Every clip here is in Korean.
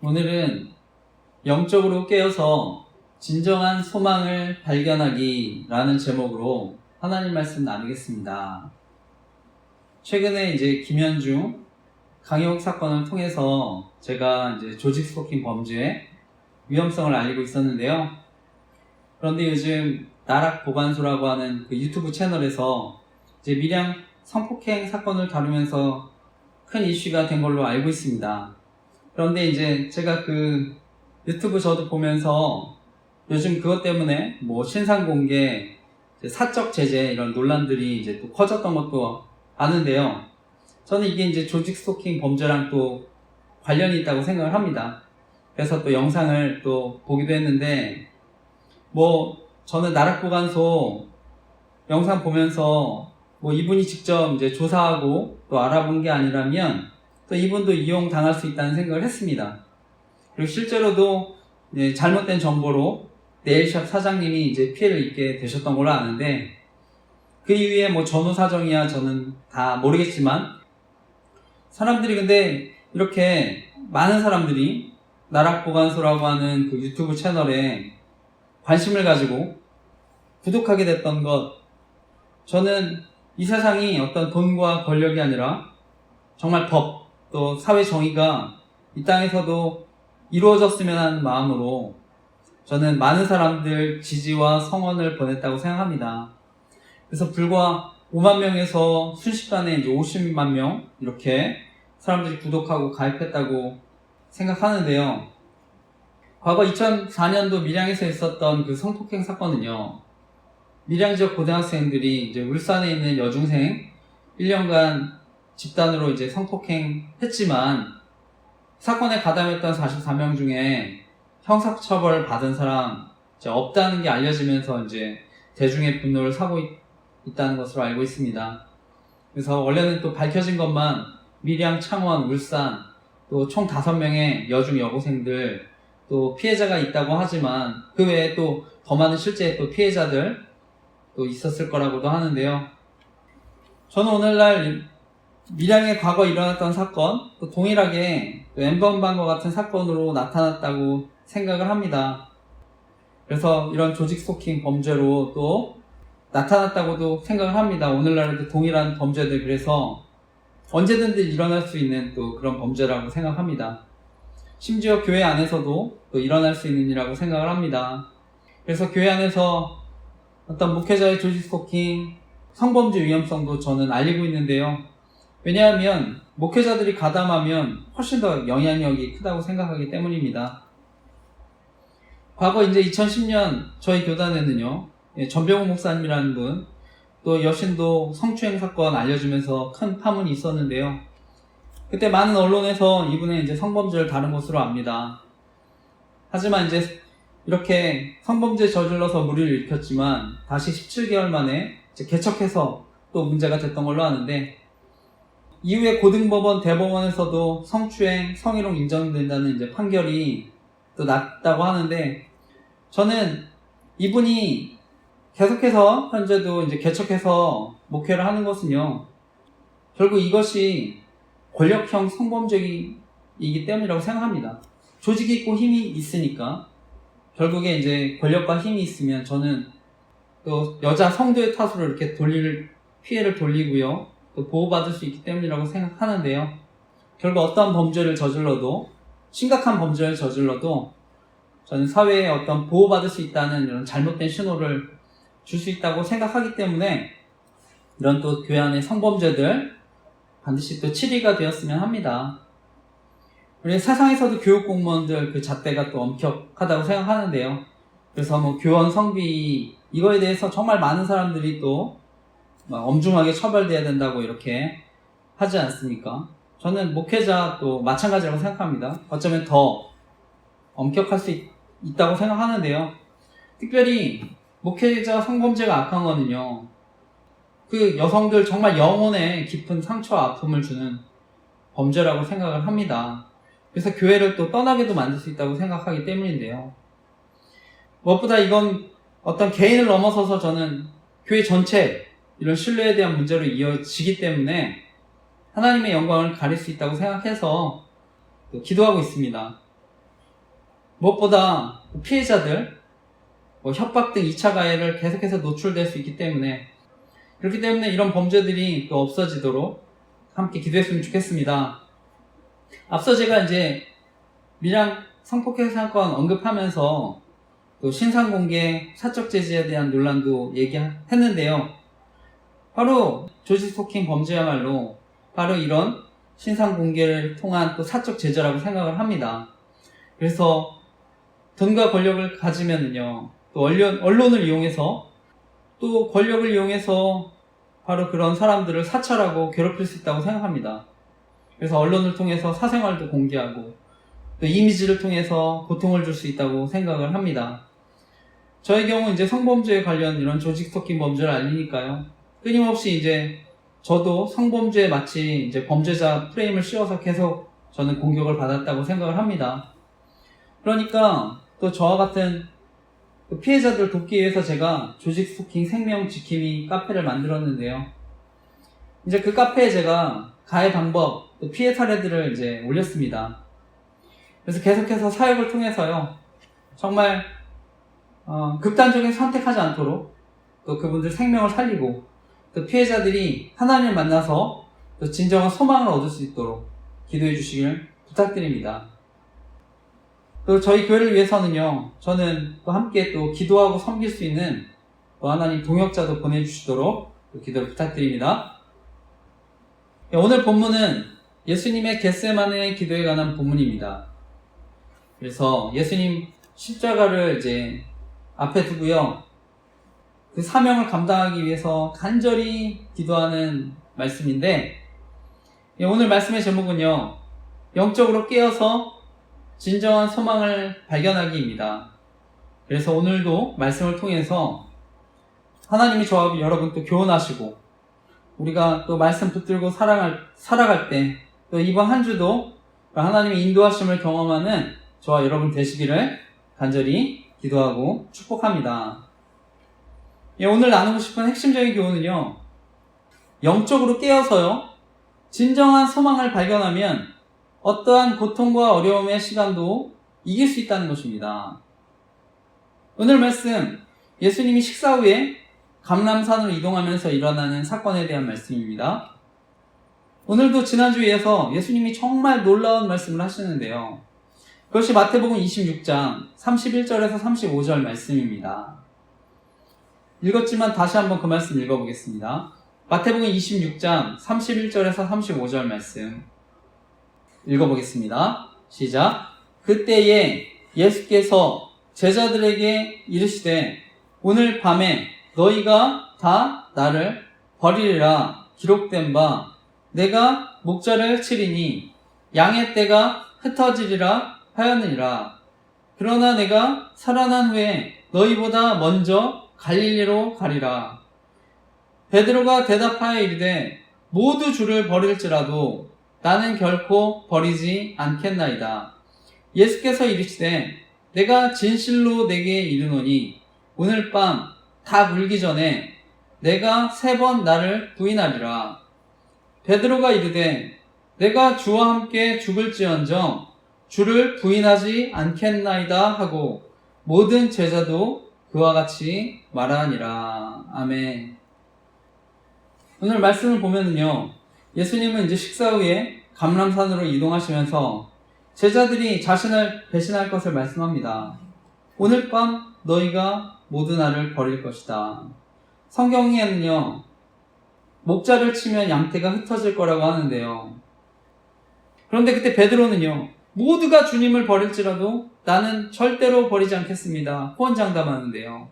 오늘은 영적으로 깨어서 진정한 소망을 발견하기 라는 제목으로 하나님 말씀 나누겠습니다. 최근에 김현중, 강희옥 사건을 통해서 제가 조직 스토킹 범죄의 위험성을 알리고 있었는데요. 그런데 요즘 나락보관소라고 하는 그 유튜브 채널에서 밀양 성폭행 사건을 다루면서 큰 이슈가 된 걸로 알고 있습니다. 그런데 제가 그 유튜브 저도 보면서 요즘 그것 때문에 신상 공개, 사적 제재 이런 논란들이 또 커졌던 것도 아는데요. 저는 이게 조직 스토킹 범죄랑 또 관련이 있다고 생각을 합니다. 그래서 또 영상을 또 보기도 했는데, 저는 나락보관소 영상 보면서 이분이 직접 조사하고 또 알아본 게 아니라면 또 이분도 이용당할 수 있다는 생각을 했습니다. 그리고 실제로도 잘못된 정보로 네일샵 사장님이 피해를 입게 되셨던 걸로 아는데, 그 이후에 전후 사정이야 저는 다 모르겠지만, 사람들이 근데 이렇게 많은 사람들이 나락보관소라고 하는 그 유튜브 채널에 관심을 가지고 구독하게 됐던 것, 저는 이 세상이 어떤 돈과 권력이 아니라 정말 법, 또 사회 정의가 이 땅에서도 이루어졌으면 하는 마음으로 저는 많은 사람들 지지와 성원을 보냈다고 생각합니다. 그래서 불과 5만 명에서 순식간에 50만 명 이렇게 사람들이 구독하고 가입했다고 생각하는데요. 과거 2004년도 밀양에서 있었던 그 성폭행 사건은요, 밀양 지역 고등학생들이 울산에 있는 여중생 1년간 집단으로 성폭행 했지만, 사건에 가담했던 44명 중에 형사처벌 받은 사람 없다는 게 알려지면서 대중의 분노를 사고 있다는 것으로 알고 있습니다. 그래서 원래는 또 밝혀진 것만 밀양, 창원, 울산 또 총 5명의 여중 여고생들 또 피해자가 있다고 하지만, 그 외에 또 더 많은 실제 또 피해자들 또 있었을 거라고도 하는데요. 저는 오늘날 밀양에 과거 일어났던 사건, 또 동일하게 엠번방과 같은 사건으로 나타났다고 생각을 합니다. 그래서 이런 조직 스토킹 범죄로 또 나타났다고도 생각을 합니다. 오늘날에도 동일한 범죄들, 그래서 언제든지 일어날 수 있는 또 그런 범죄라고 생각합니다. 심지어 교회 안에서도 또 일어날 수 있는 일이라고 생각을 합니다. 그래서 교회 안에서 어떤 목회자의 조직 스토킹, 성범죄 위험성도 저는 알리고 있는데요. 왜냐하면 목회자들이 가담하면 훨씬 더 영향력이 크다고 생각하기 때문입니다. 과거 2010년 저희 교단에는요, 전병훈 목사님이라는 분, 또 여신도 성추행 사건 알려주면서 큰 파문이 있었는데요. 그때 많은 언론에서 이분의 성범죄를 다룬 것으로 압니다. 하지만 이렇게 성범죄 저질러서 물의를 일으켰지만 다시 17개월 만에 개척해서 또 문제가 됐던 걸로 아는데, 이후에 고등법원, 대법원에서도 성추행, 성희롱 인정된다는 판결이 또 났다고 하는데, 저는 이분이 계속해서 현재도 개척해서 목회를 하는 것은요, 결국 이것이 권력형 성범죄이기 때문이라고 생각합니다. 조직이 있고 힘이 있으니까, 결국에 권력과 힘이 있으면 저는 또 여자 성도의 탓으로 이렇게 피해를 돌리고요, 또 보호받을 수 있기 때문이라고 생각하는데요. 결국 어떤 범죄를 저질러도, 심각한 범죄를 저질러도 저는 사회에 어떤 보호받을 수 있다는 이런 잘못된 신호를 줄 수 있다고 생각하기 때문에, 이런 또 교회 안의 성범죄들 반드시 또 치리가 되었으면 합니다. 우리 세상에서도 교육 공무원들 그 잣대가 또 엄격하다고 생각하는데요. 그래서 교원 성비 이거에 대해서 정말 많은 사람들이 또 엄중하게 처벌돼야 된다고 이렇게 하지 않습니까? 저는 목회자 또 마찬가지라고 생각합니다. 어쩌면 더 엄격할 수 있다고 생각하는데요. 특별히 목회자 성범죄가 악한 거는요, 그 여성들 정말 영혼에 깊은 상처와 아픔을 주는 범죄라고 생각을 합니다. 그래서 교회를 또 떠나게도 만들 수 있다고 생각하기 때문인데요. 무엇보다 이건 어떤 개인을 넘어서서 저는 교회 전체 이런 신뢰에 대한 문제로 이어지기 때문에 하나님의 영광을 가릴 수 있다고 생각해서 또 기도하고 있습니다. 무엇보다 피해자들, 협박 등 2차 가해를 계속해서 노출될 수 있기 때문에, 그렇기 때문에 이런 범죄들이 또 없어지도록 함께 기도했으면 좋겠습니다. 앞서 제가 이제 밀양 성폭행 사건 언급하면서 또 신상공개 사적 제지에 대한 논란도 얘기했는데요. 바로 조지 스토킹 범죄야말로 바로 이런 신상공개를 통한 또 사적 제재라고 생각을 합니다. 그래서 돈과 권력을 가지면은요, 또 언론을 이용해서 또 권력을 이용해서 바로 그런 사람들을 사찰하고 괴롭힐 수 있다고 생각합니다. 그래서 언론을 통해서 사생활도 공개하고 또 이미지를 통해서 고통을 줄 수 있다고 생각을 합니다. 저의 경우 이제 성범죄에 관련 이런 조직 스토킹 범죄를 알리니까요. 끊임없이 이제 저도 성범죄에 마치 이제 범죄자 프레임을 씌워서 계속 저는 공격을 받았다고 생각을 합니다. 그러니까 또 저와 같은 피해자들 돕기 위해서 제가 조직 스토킹 생명 지킴이 카페를 만들었는데요. 이제 그 카페에 제가 가해 방법, 또 피해 사례들을 이제 올렸습니다. 그래서 계속해서 사역을 통해서요, 정말 극단적인 선택하지 않도록 또 그분들 생명을 살리고 또 피해자들이 하나님을 만나서 또 진정한 소망을 얻을 수 있도록 기도해 주시길 부탁드립니다. 또 저희 교회를 위해서는요, 저는 또 함께 또 기도하고 섬길 수 있는 또 하나님 동역자도 보내주시도록 또 기도를 부탁드립니다. 오늘 본문은 예수님의 겟세마네 기도에 관한 본문입니다. 그래서 예수님 십자가를 이제 앞에 두고요, 그 사명을 감당하기 위해서 간절히 기도하는 말씀인데, 오늘 말씀의 제목은요, 영적으로 깨어서 진정한 소망을 발견하기입니다. 그래서 오늘도 말씀을 통해서 하나님이 저와 여러분 또 교훈하시고 우리가 또 말씀 붙들고 살아갈 때 또 이번 한 주도 하나님의 인도하심을 경험하는 저와 여러분 되시기를 간절히 기도하고 축복합니다. 오늘 나누고 싶은 핵심적인 교훈은요, 영적으로 깨어서요, 진정한 소망을 발견하면 어떠한 고통과 어려움의 시간도 이길 수 있다는 것입니다. 오늘 말씀, 예수님이 식사 후에 감람산으로 이동하면서 일어나는 사건에 대한 말씀입니다. 오늘도 지난주에 이어서 예수님이 정말 놀라운 말씀을 하시는데요. 그것이 마태복음 26장 31절에서 35절 말씀입니다. 읽었지만 다시 한번 그 말씀 읽어보겠습니다. 마태복음 26장 31절에서 35절 말씀 읽어보겠습니다. 시작. 그때에 예수께서 제자들에게 이르시되 오늘 밤에 너희가 다 나를 버리리라 기록된 바 내가 목자를 치리니 양의 떼가 흩어지리라 하였느니라. 그러나 내가 살아난 후에 너희보다 먼저 갈릴리로 가리라. 베드로가 대답하여 이르되 모두 주를 버릴지라도 나는 결코 버리지 않겠나이다. 예수께서 이르시되 내가 진실로 내게 이르노니 오늘 밤 다 물기 전에 내가 3번 나를 부인하리라. 베드로가 이르되 내가 주와 함께 죽을지언정 주를 부인하지 않겠나이다 하고 모든 제자도 그와 같이 말하니라. 아멘. 오늘 말씀을 보면은요, 예수님은 이제 식사 후에 감람산으로 이동하시면서 제자들이 자신을 배신할 것을 말씀합니다. 오늘 밤 너희가 모두 나를 버릴 것이다. 성경에는요, 목자를 치면 양떼가 흩어질 거라고 하는데요. 그런데 그때 베드로는요, 모두가 주님을 버릴지라도 나는 절대로 버리지 않겠습니다. 호언장담하는데요.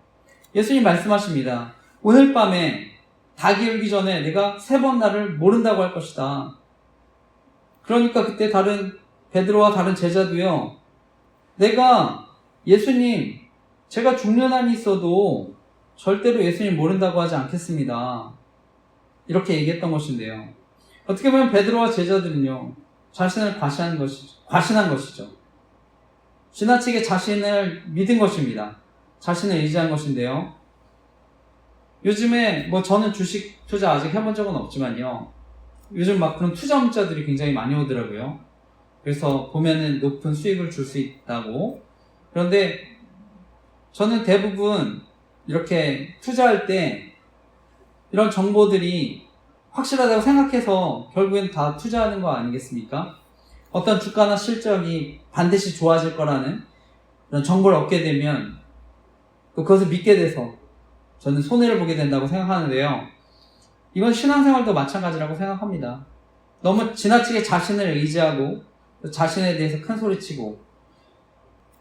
예수님 말씀하십니다. 오늘 밤에 닭이 울기 전에 내가 3번 나를 모른다고 할 것이다. 그러니까 그때 베드로와 다른 제자도요, 내가 예수님, 제가 죽는 한이 있어도 절대로 예수님 모른다고 하지 않겠습니다. 이렇게 얘기했던 것인데요. 어떻게 보면 베드로와 제자들은요, 자신을 과신한 것이죠. 지나치게 자신을 믿은 것입니다. 자신을 의지한 것인데요. 요즘에 저는 주식 투자 아직 해본 적은 없지만요, 요즘 막 그런 투자 문자들이 굉장히 많이 오더라고요. 그래서 보면은 높은 수익을 줄 수 있다고 그런데 저는 대부분 이렇게 투자할 때 이런 정보들이 확실하다고 생각해서 결국엔 다 투자하는 거 아니겠습니까? 어떤 주가나 실적이 반드시 좋아질 거라는 이런 정보를 얻게 되면 또 그것을 믿게 돼서 저는 손해를 보게 된다고 생각하는데요. 이건 신앙생활도 마찬가지라고 생각합니다. 너무 지나치게 자신을 의지하고 자신에 대해서 큰 소리치고,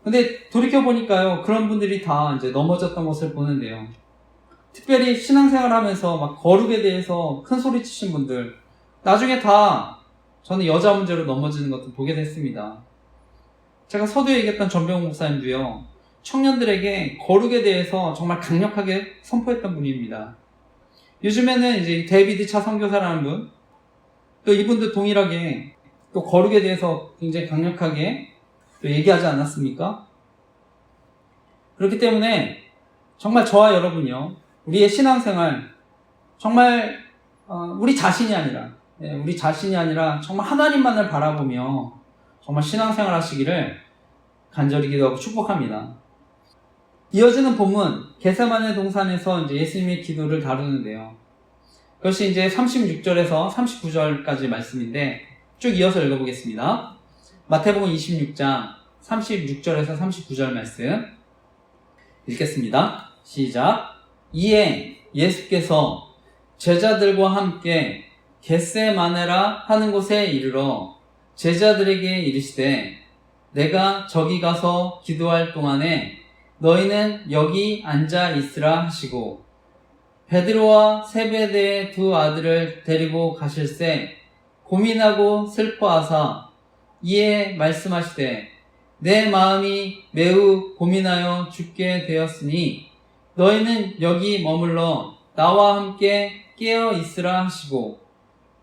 근데 돌이켜보니까요, 그런 분들이 다 이제 넘어졌던 것을 보는데요. 특별히 신앙생활 하면서 막 거룩에 대해서 큰 소리치신 분들, 나중에 다 저는 여자 문제로 넘어지는 것도 보게 됐습니다. 제가 서두에 얘기했던 전병훈 목사님도요, 청년들에게 거룩에 대해서 정말 강력하게 선포했던 분입니다. 요즘에는 이제 데이비드 차 선교사라는 분, 또 이분도 동일하게 또 거룩에 대해서 굉장히 강력하게 또 얘기하지 않았습니까? 그렇기 때문에 정말 저와 여러분요, 우리의 신앙생활 정말 우리 자신이 아니라 정말 하나님만을 바라보며 정말 신앙생활 하시기를 간절히 기도하고 축복합니다. 이어지는 본문 겟세마네 동산에서 이제 예수님의 기도를 다루는데요. 그것이 이제 36절에서 39절까지 말씀인데 쭉 이어서 읽어보겠습니다. 마태복음 26장 36절에서 39절 말씀 읽겠습니다. 시작. 이에 예수께서 제자들과 함께 겟세마네라 하는 곳에 이르러 제자들에게 이르시되 내가 저기 가서 기도할 동안에 너희는 여기 앉아 있으라 하시고 베드로와 세베대의 두 아들을 데리고 가실새 고민하고 슬퍼하사 이에 말씀하시되 내 마음이 매우 고민하여 죽게 되었으니 너희는 여기 머물러 나와 함께 깨어 있으라 하시고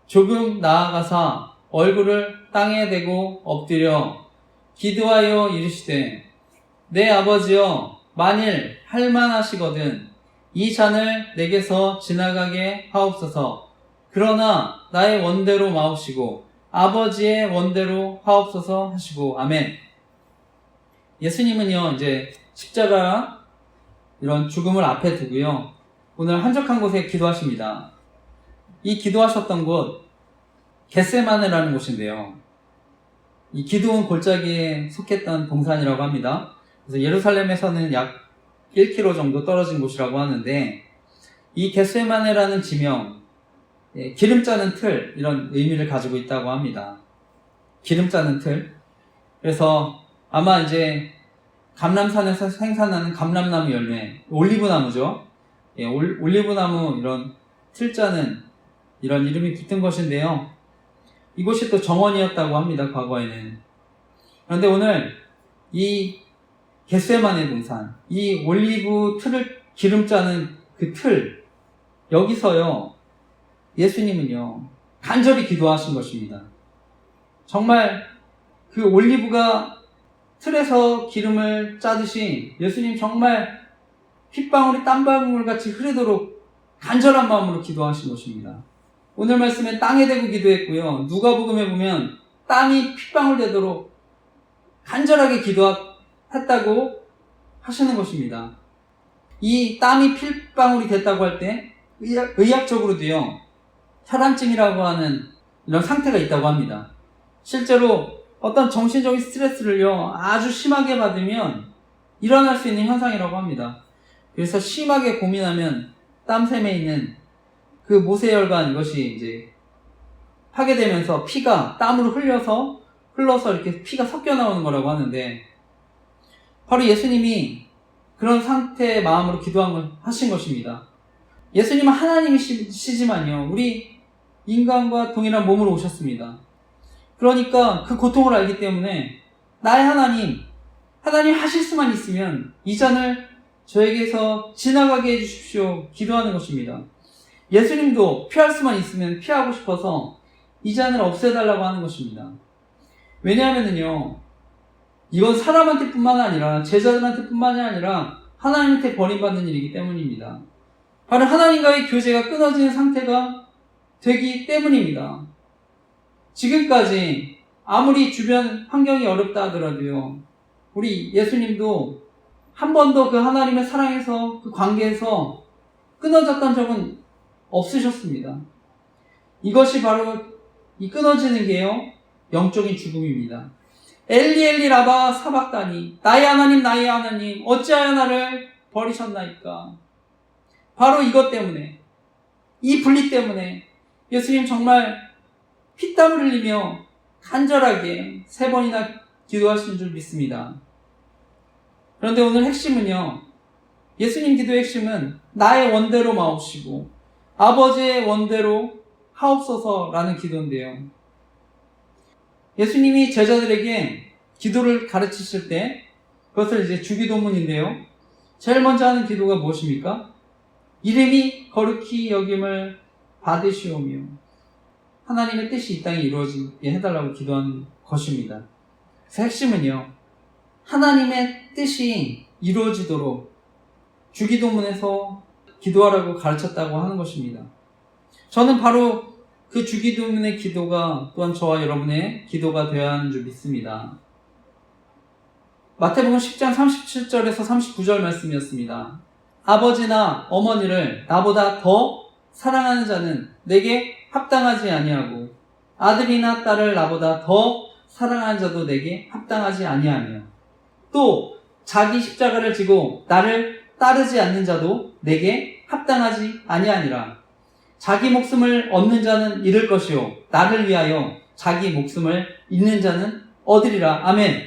조금 나아가사 얼굴을 땅에 대고 엎드려 기도하여 이르시되 내 아버지여 만일 할만하시거든 이 잔을 내게서 지나가게 하옵소서. 그러나 나의 원대로 마옵시고 아버지의 원대로 하옵소서 하시고 아멘. 예수님은요 이제 십자가 이런 죽음을 앞에 두고요 오늘 한적한 곳에 기도하십니다. 이 기도하셨던 곳 겟세마네라는 곳인데요. 이 기드온 골짜기에 속했던 동산이라고 합니다. 그래서 예루살렘에서는 약 1km 정도 떨어진 곳이라고 하는데 이 겟세마네라는 지명, 기름 짜는 틀 이런 의미를 가지고 있다고 합니다. 기름 짜는 틀. 그래서 아마 이제 감람산에서 생산하는 감람나무 열매, 올리브나무죠. 올리브나무 이런 틀 짜는 이런 이름이 붙은 것인데요. 이곳이 또 정원이었다고 합니다. 과거에는. 그런데 오늘 이 겟세마네 동산, 이 올리브 틀을 기름 짜는 그 틀, 여기서요 예수님은요 간절히 기도하신 것입니다. 정말 그 올리브가 틀에서 기름을 짜듯이 예수님 정말 핏방울이 땀방울 같이 흐르도록 간절한 마음으로 기도하신 것입니다. 오늘 말씀엔 땅에 대고 기도했고요. 누가복음에 보면 땀이 핏방울 되도록 간절하게 기도했다고 하시는 것입니다. 이 땀이 핏방울이 됐다고 할 때 의학적으로도요. 혈압증이라고 하는 이런 상태가 있다고 합니다. 실제로 어떤 정신적인 스트레스를요. 아주 심하게 받으면 일어날 수 있는 현상이라고 합니다. 그래서 심하게 고민하면 땀샘에 있는 그 모세혈관 이것이 이제 파괴되면서 피가 땀으로 흘러서 이렇게 피가 섞여 나오는 거라고 하는데 바로 예수님이 그런 상태의 마음으로 하신 것입니다. 예수님은 하나님이시지만요. 우리 인간과 동일한 몸으로 오셨습니다. 그러니까 그 고통을 알기 때문에 나의 하나님 하실 수만 있으면 이 잔을 저에게서 지나가게 해주십시오. 기도하는 것입니다. 예수님도 피할 수만 있으면 피하고 싶어서 이 잔을 없애달라고 하는 것입니다. 왜냐하면요, 이건 사람한테 뿐만 아니라 제자들한테 뿐만이 아니라 하나님한테 버림받는 일이기 때문입니다. 바로 하나님과의 교제가 끊어지는 상태가 되기 때문입니다. 지금까지 아무리 주변 환경이 어렵다 하더라도요, 우리 예수님도 한 번도 그 하나님의 사랑에서 그 관계에서 끊어졌던 적은 없으셨습니다. 이것이 바로 이 끊어지는 게요, 영적인 죽음입니다. 엘리 엘리 라바 사박다니, 나의 하나님 어찌하여 나를 버리셨나이까. 바로 이것 때문에, 이 분리 때문에 예수님 정말 피땀을 흘리며 간절하게 3번이나 기도하신 줄 믿습니다. 그런데 오늘 핵심은요, 예수님 기도의 핵심은 나의 원대로 마옵시고 아버지의 원대로 하옵소서라는 기도인데요. 예수님이 제자들에게 기도를 가르치실 때, 그것을 이제 주기도문인데요, 제일 먼저 하는 기도가 무엇입니까? 이름이 거룩히 여김을 받으시오며 하나님의 뜻이 이 땅에 이루어지게 해달라고 기도하는 것입니다. 그래서 핵심은요, 하나님의 뜻이 이루어지도록 주기도문에서 기도하라고 가르쳤다고 하는 것입니다. 저는 바로 그 주기도문의 기도가 또한 저와 여러분의 기도가 되어야 하는 줄 믿습니다. 마태복음 10장 37절에서 39절 말씀이었습니다. 아버지나 어머니를 나보다 더 사랑하는 자는 내게 합당하지 아니하고 아들이나 딸을 나보다 더 사랑하는 자도 내게 합당하지 아니하며 또 자기 십자가를 지고 나를 따르지 않는 자도 내게 합당하지 아니하니라. 자기 목숨을 얻는 자는 잃을 것이요 나를 위하여 자기 목숨을 잃는 자는 얻으리라. 아멘.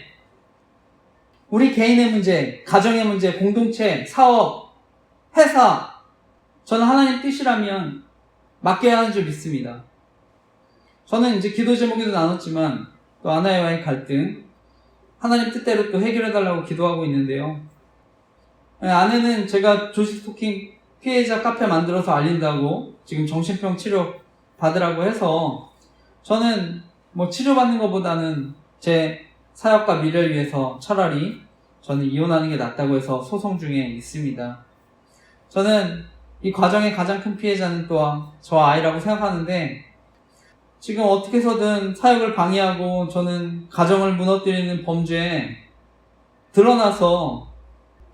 우리 개인의 문제, 가정의 문제, 공동체, 사업, 회사, 저는 하나님 뜻이라면 맡겨야 하는 줄 믿습니다. 저는 이제 기도 제목에도 나눴지만 또 아내와의 갈등, 하나님 뜻대로 또 해결해달라고 기도하고 있는데요. 아내는 제가 조직 스토킹 피해자 카페 만들어서 알린다고 지금 정신병 치료 받으라고 해서, 저는 뭐 치료받는 것보다는 제 사역과 미래를 위해서 차라리 저는 이혼하는 게 낫다고 해서 소송 중에 있습니다. 저는 이 과정의 가장 큰 피해자는 또한 저와 아이라고 생각하는데, 지금 어떻게 해서든 사역을 방해하고 저는 가정을 무너뜨리는 범죄에 드러나서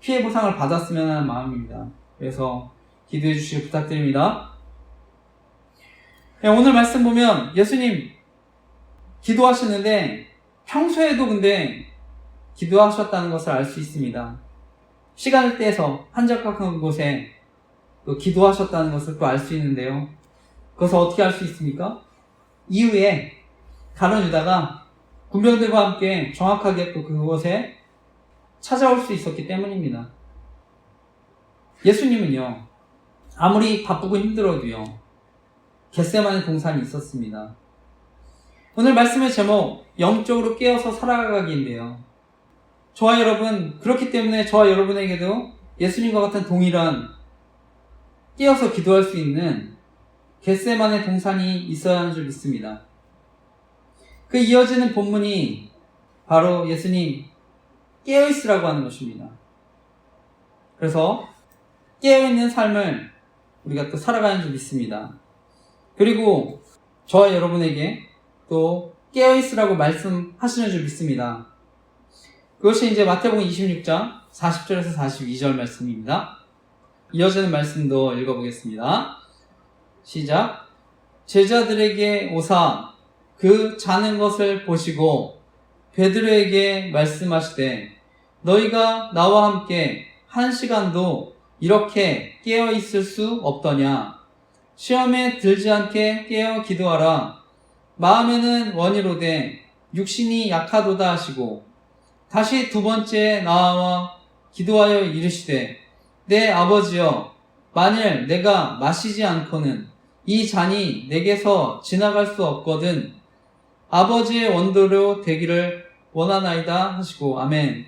피해 보상을 받았으면 하는 마음입니다. 그래서 기도해 주시길 부탁드립니다. 오늘 말씀 보면 예수님 기도하시는데 평소에도 근데 기도하셨다는 것을 알 수 있습니다. 시간을 떼서 한적한 곳에 또 기도하셨다는 것을 또 알 수 있는데요. 그것을 어떻게 알 수 있습니까? 이후에 가룟 유다가 군병들과 함께 정확하게 또 그곳에 찾아올 수 있었기 때문입니다. 예수님은요, 아무리 바쁘고 힘들어도요, 겟세마네 동산이 있었습니다. 오늘 말씀의 제목, 영적으로 깨어서 살아가기인데요. 저와 여러분, 그렇기 때문에 저와 여러분에게도 예수님과 같은 동일한 깨어서 기도할 수 있는 겟세마네 동산이 있어야 하는 줄 믿습니다. 그 이어지는 본문이 바로 예수님 깨어있으라고 하는 것입니다. 그래서 깨어있는 삶을 우리가 또 살아가는 줄 믿습니다. 그리고 저와 여러분에게 또 깨어있으라고 말씀하시는 줄 믿습니다. 그것이 이제 마태복음 26장 40절에서 42절 말씀입니다. 이어지는 말씀도 읽어보겠습니다. 시작. 제자들에게 오사 그 자는 것을 보시고 베드로에게 말씀하시되 너희가 나와 함께 1시간도 이렇게 깨어 있을 수 없더냐. 시험에 들지 않게 깨어 기도하라. 마음에는 원이로되 육신이 약하도다 하시고 다시 2번째 나와 기도하여 이르시되 내 아버지여 만일 내가 마시지 않고는 이 잔이 내게서 지나갈 수 없거든 아버지의 원대로 되기를 원하나이다 하시고 아멘.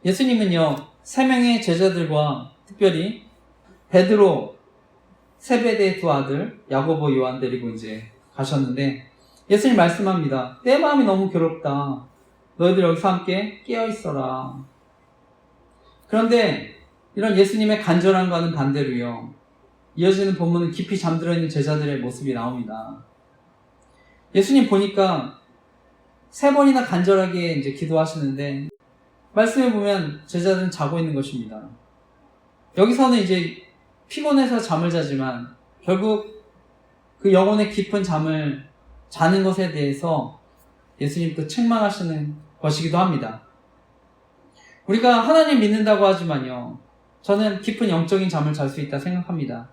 예수님은요 3명의 제자들과 특별히 베드로, 세베대의 2 아들 야고보, 요한 데리고 이제 가셨는데 예수님 말씀합니다. 내 마음이 너무 괴롭다. 너희들 여기서 함께 깨어있어라. 그런데 이런 예수님의 간절함과는 반대로요, 이어지는 본문은 깊이 잠들어 있는 제자들의 모습이 나옵니다. 예수님 보니까 3번이나 간절하게 이제 기도하시는데, 말씀해 보면 제자들은 자고 있는 것입니다. 여기서는 이제 피곤해서 잠을 자지만 결국 그 영혼의 깊은 잠을 자는 것에 대해서 예수님도 책망하시는 것이기도 합니다. 우리가 하나님 믿는다고 하지만요, 저는 깊은 영적인 잠을 잘 수 있다 생각합니다.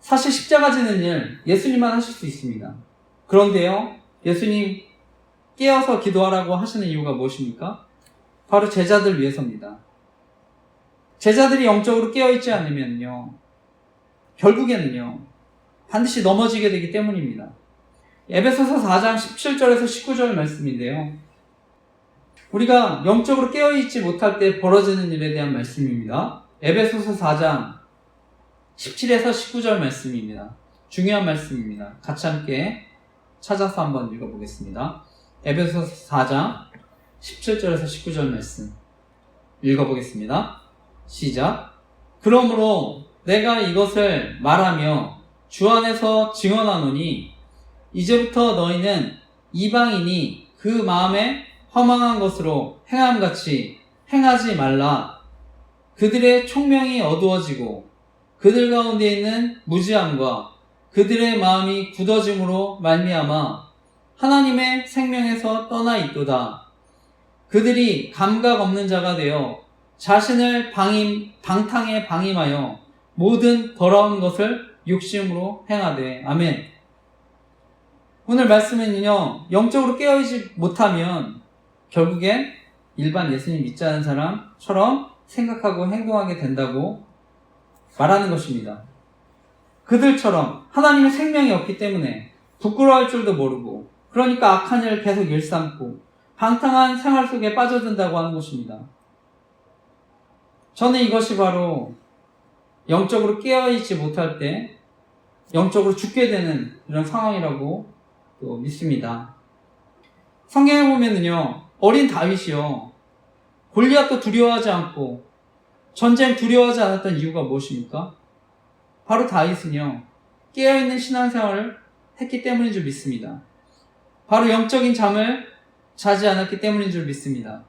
사실 십자가 지는 일 예수님만 하실 수 있습니다. 그런데요, 예수님 깨어서 기도하라고 하시는 이유가 무엇입니까? 바로 제자들 위해서입니다. 제자들이 영적으로 깨어있지 않으면요, 결국에는요, 반드시 넘어지게 되기 때문입니다. 에베소서 4장 17절에서 19절 말씀인데요, 우리가 영적으로 깨어있지 못할 때 벌어지는 일에 대한 말씀입니다. 에베소서 4장 17에서 19절 말씀입니다. 중요한 말씀입니다. 같이 함께 찾아서 한번 읽어보겠습니다. 에베소서 4장 17절에서 19절 말씀 읽어보겠습니다. 시작. 그러므로 내가 이것을 말하며 주 안에서 증언하노니 이제부터 너희는 이방인이 그 마음에 허망한 것으로 행함같이 행하지 말라. 그들의 총명이 어두워지고 그들 가운데 있는 무지함과 그들의 마음이 굳어짐으로 말미암아 하나님의 생명에서 떠나 있도다. 그들이 감각 없는 자가 되어 자신을 방탕에 방임하여 모든 더러운 것을 욕심으로 행하되. 아멘. 오늘 말씀은요, 영적으로 깨어있지 못하면 결국엔 일반 예수님 믿지 않은 사람처럼 생각하고 행동하게 된다고 말하는 것입니다. 그들처럼 하나님의 생명이 없기 때문에 부끄러워할 줄도 모르고, 그러니까 악한 일을 계속 일삼고 방탕한 생활 속에 빠져든다고 하는 것입니다. 저는 이것이 바로 영적으로 깨어있지 못할 때 영적으로 죽게 되는 이런 상황이라고 또 믿습니다. 성경에 보면은요, 어린 다윗이요, 골리앗도 두려워하지 않고 전쟁 두려워하지 않았던 이유가 무엇입니까? 바로 다윗은요, 깨어있는 신앙생활을 했기 때문인 줄 믿습니다. 바로 영적인 잠을 자지 않았기 때문인 줄 믿습니다.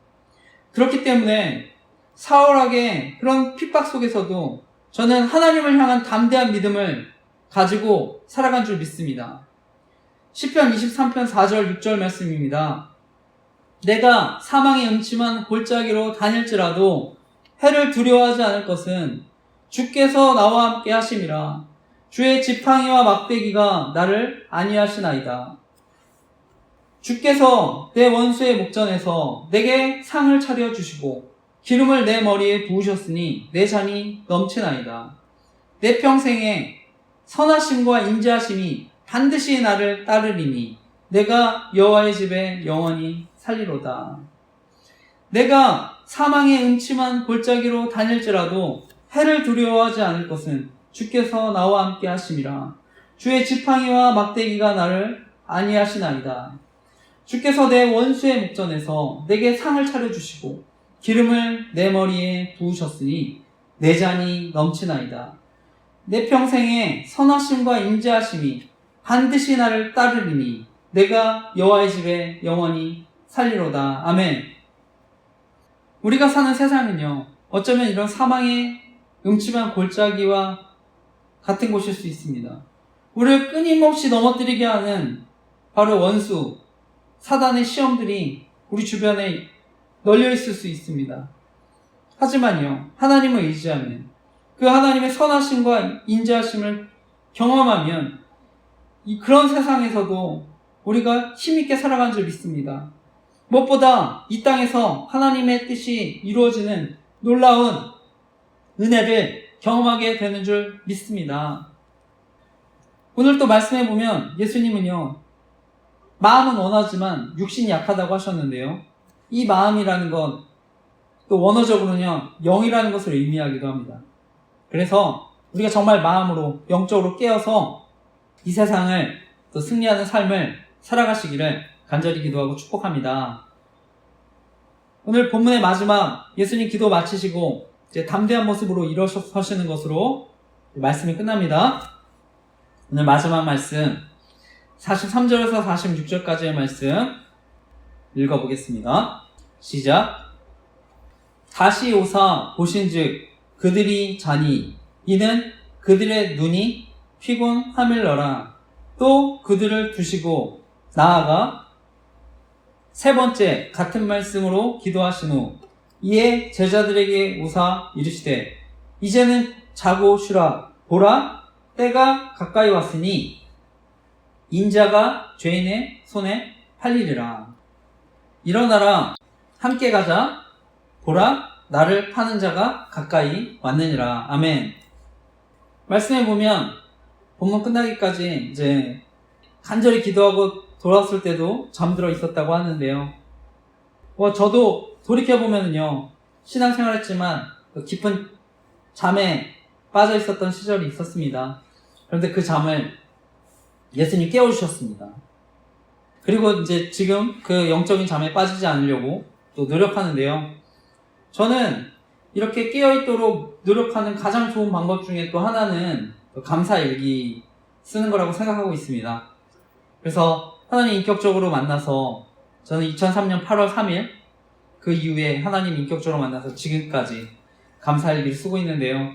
그렇기 때문에 사울에게 그런 핍박 속에서도 저는 하나님을 향한 담대한 믿음을 가지고 살아간 줄 믿습니다. 시편 23편 4절 6절 말씀입니다. 내가 사망의 음침한 골짜기로 다닐지라도 해를 두려워하지 않을 것은 주께서 나와 함께 하심이라. 주의 지팡이와 막대기가 나를 안위하시나이다. 주께서 내 원수의 목전에서 내게 상을 차려주시고 기름을 내 머리에 부으셨으니 내 잔이 넘치나이다. 내 평생에 선하심과 인자하심이 반드시 나를 따르리니 내가 여호와의 집에 영원히 살리로다. 내가 사망의 음침한 골짜기로 다닐지라도 해를 두려워하지 않을 것은 주께서 나와 함께 하심이라. 주의 지팡이와 막대기가 나를 안위하시나이다. 주께서 내 원수의 목전에서 내게 상을 차려주시고 기름을 내 머리에 부으셨으니 내 잔이 넘치나이다. 내 평생에 선하심과 인자하심이 반드시 나를 따르리니 내가 여호와의 집에 영원히 살리로다. 아멘. 우리가 사는 세상은요, 어쩌면 이런 사망의 음침한 골짜기와 같은 곳일 수 있습니다. 우리를 끊임없이 넘어뜨리게 하는 바로 원수, 사단의 시험들이 우리 주변에 널려 있을 수 있습니다. 하지만요, 하나님을 의지하면, 그 하나님의 선하심과 인자하심을 경험하면 그런 세상에서도 우리가 힘있게 살아간 줄 믿습니다. 무엇보다 이 땅에서 하나님의 뜻이 이루어지는 놀라운 은혜를 경험하게 되는 줄 믿습니다. 오늘 또 말씀해 보면 예수님은요, 마음은 원하지만 육신이 약하다고 하셨는데요, 이 마음이라는 건 또 원어적으로는요, 영이라는 것을 의미하기도 합니다. 그래서 우리가 정말 마음으로 영적으로 깨어서 이 세상을 또 승리하는 삶을 살아가시기를 간절히 기도하고 축복합니다. 오늘 본문의 마지막 예수님 기도 마치시고 이제 담대한 모습으로 일어서시는 것으로 말씀이 끝납니다. 오늘 마지막 말씀 43절에서 46절까지의 말씀 읽어보겠습니다. 시작. 다시 오사 보신즉 그들이 자니 이는 그들의 눈이 피곤함일러라. 또 그들을 두시고 나아가 세 번째 같은 말씀으로 기도하신 후 이에 제자들에게 오사 이르시되 이제는 자고 쉬라. 보라 때가 가까이 왔으니 인자가 죄인의 손에 팔리리라. 일어나라 함께 가자. 보라 나를 파는 자가 가까이 왔느니라. 아멘. 말씀해 보면 본문 끝나기까지 이제 간절히 기도하고 돌아왔을 때도 잠들어 있었다고 하는데요. 저도 돌이켜보면요, 신앙생활 했지만 깊은 잠에 빠져 있었던 시절이 있었습니다. 그런데 그 잠을 예수님 깨워주셨습니다. 그리고 이제 지금 그 영적인 잠에 빠지지 않으려고 또 노력하는데요. 저는 이렇게 깨어있도록 노력하는 가장 좋은 방법 중에 또 하나는 감사일기 쓰는 거라고 생각하고 있습니다. 그래서 하나님 인격적으로 만나서 저는 2003년 8월 3일 그 이후에 하나님 인격적으로 만나서 지금까지 감사일기를 쓰고 있는데요.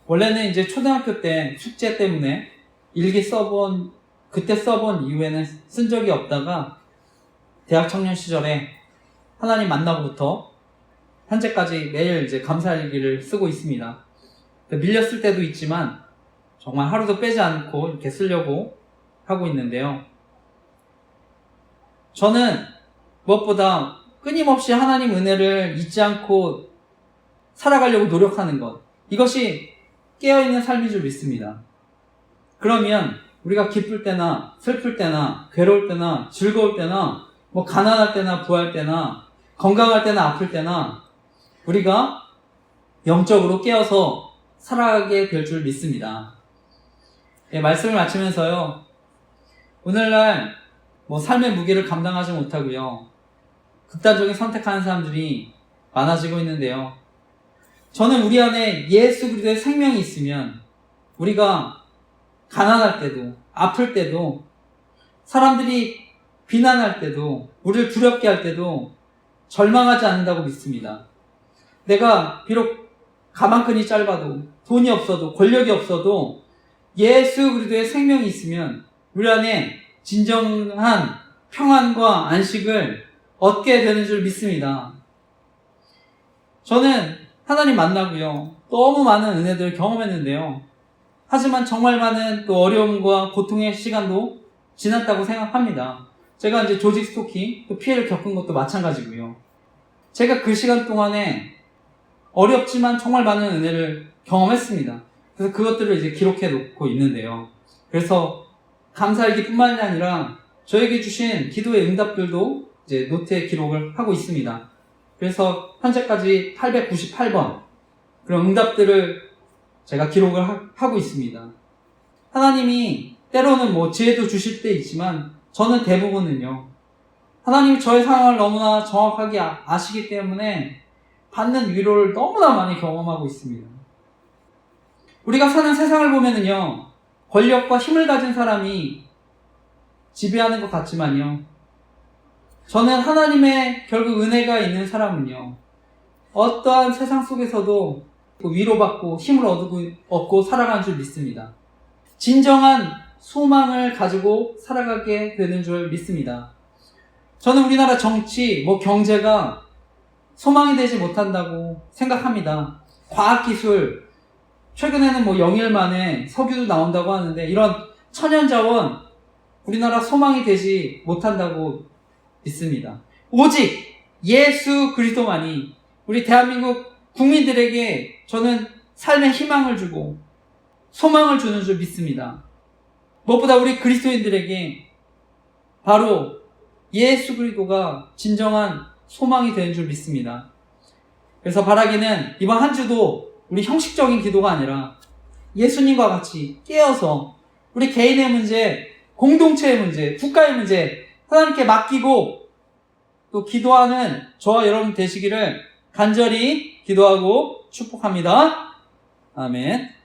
원래는 이제 초등학교 때 숙제 때문에 일기 그때 써본 이후에는 쓴 적이 없다가 대학 청년 시절에 하나님 만나고부터 현재까지 매일 이제 감사일기를 쓰고 있습니다. 밀렸을 때도 있지만 정말 하루도 빼지 않고 이렇게 쓰려고 하고 있는데요. 저는 무엇보다 끊임없이 하나님 은혜를 잊지 않고 살아가려고 노력하는 것, 이것이 깨어있는 삶인 줄 믿습니다. 그러면 우리가 기쁠 때나 슬플 때나 괴로울 때나 즐거울 때나 가난할 때나 부할 때나 건강할 때나 아플 때나 우리가 영적으로 깨어서 살아가게 될 줄 믿습니다. 말씀을 마치면서요, 오늘날 삶의 무게를 감당하지 못하고요, 극단적인 선택하는 사람들이 많아지고 있는데요. 저는 우리 안에 예수 그리스도의 생명이 있으면 우리가 가난할 때도 아플 때도 사람들이 비난할 때도 우리를 두렵게 할 때도 절망하지 않는다고 믿습니다. 내가 비록 가망끈이 짧아도 돈이 없어도 권력이 없어도 예수 그리스도의 생명이 있으면 우리 안에 진정한 평안과 안식을 얻게 되는 줄 믿습니다. 저는 하나님 만나고요, 너무 많은 은혜들을 경험했는데요. 하지만 정말 많은 또 어려움과 고통의 시간도 지났다고 생각합니다. 제가 이제 조직 스토킹, 또 피해를 겪은 것도 마찬가지고요. 제가 그 시간 동안에 어렵지만 정말 많은 은혜를 경험했습니다. 그래서 그것들을 이제 기록해 놓고 있는데요. 그래서 감사일기뿐만이 아니라 저에게 주신 기도의 응답들도 이제 노트에 기록을 하고 있습니다. 그래서 현재까지 898번 그런 응답들을 제가 기록을 하고 있습니다. 하나님이 때로는 지혜도 주실 때 있지만 저는 대부분은요, 하나님이 저의 상황을 너무나 정확하게 아시기 때문에 받는 위로를 너무나 많이 경험하고 있습니다. 우리가 사는 세상을 보면은요, 권력과 힘을 가진 사람이 지배하는 것 같지만요, 저는 하나님의 결국 은혜가 있는 사람은요, 어떠한 세상 속에서도 위로받고 힘을 얻고 살아가는 줄 믿습니다. 진정한 소망을 가지고 살아가게 되는 줄 믿습니다. 저는 우리나라 정치, 경제가 소망이 되지 못한다고 생각합니다. 과학기술, 최근에는 영일 만에 석유도 나온다고 하는데 이런 천연자원, 우리나라 소망이 되지 못한다고 믿습니다. 오직 예수 그리스도만이 우리 대한민국 국민들에게 저는 삶의 희망을 주고 소망을 주는 줄 믿습니다. 무엇보다 우리 그리스도인들에게 바로 예수 그리스도가 진정한 소망이 되는 줄 믿습니다. 그래서 바라기는 이번 한 주도 우리 형식적인 기도가 아니라 예수님과 같이 깨어서 우리 개인의 문제, 공동체의 문제, 국가의 문제 하나님께 맡기고 또 기도하는 저와 여러분 되시기를 간절히 기도하고 축복합니다. 아멘.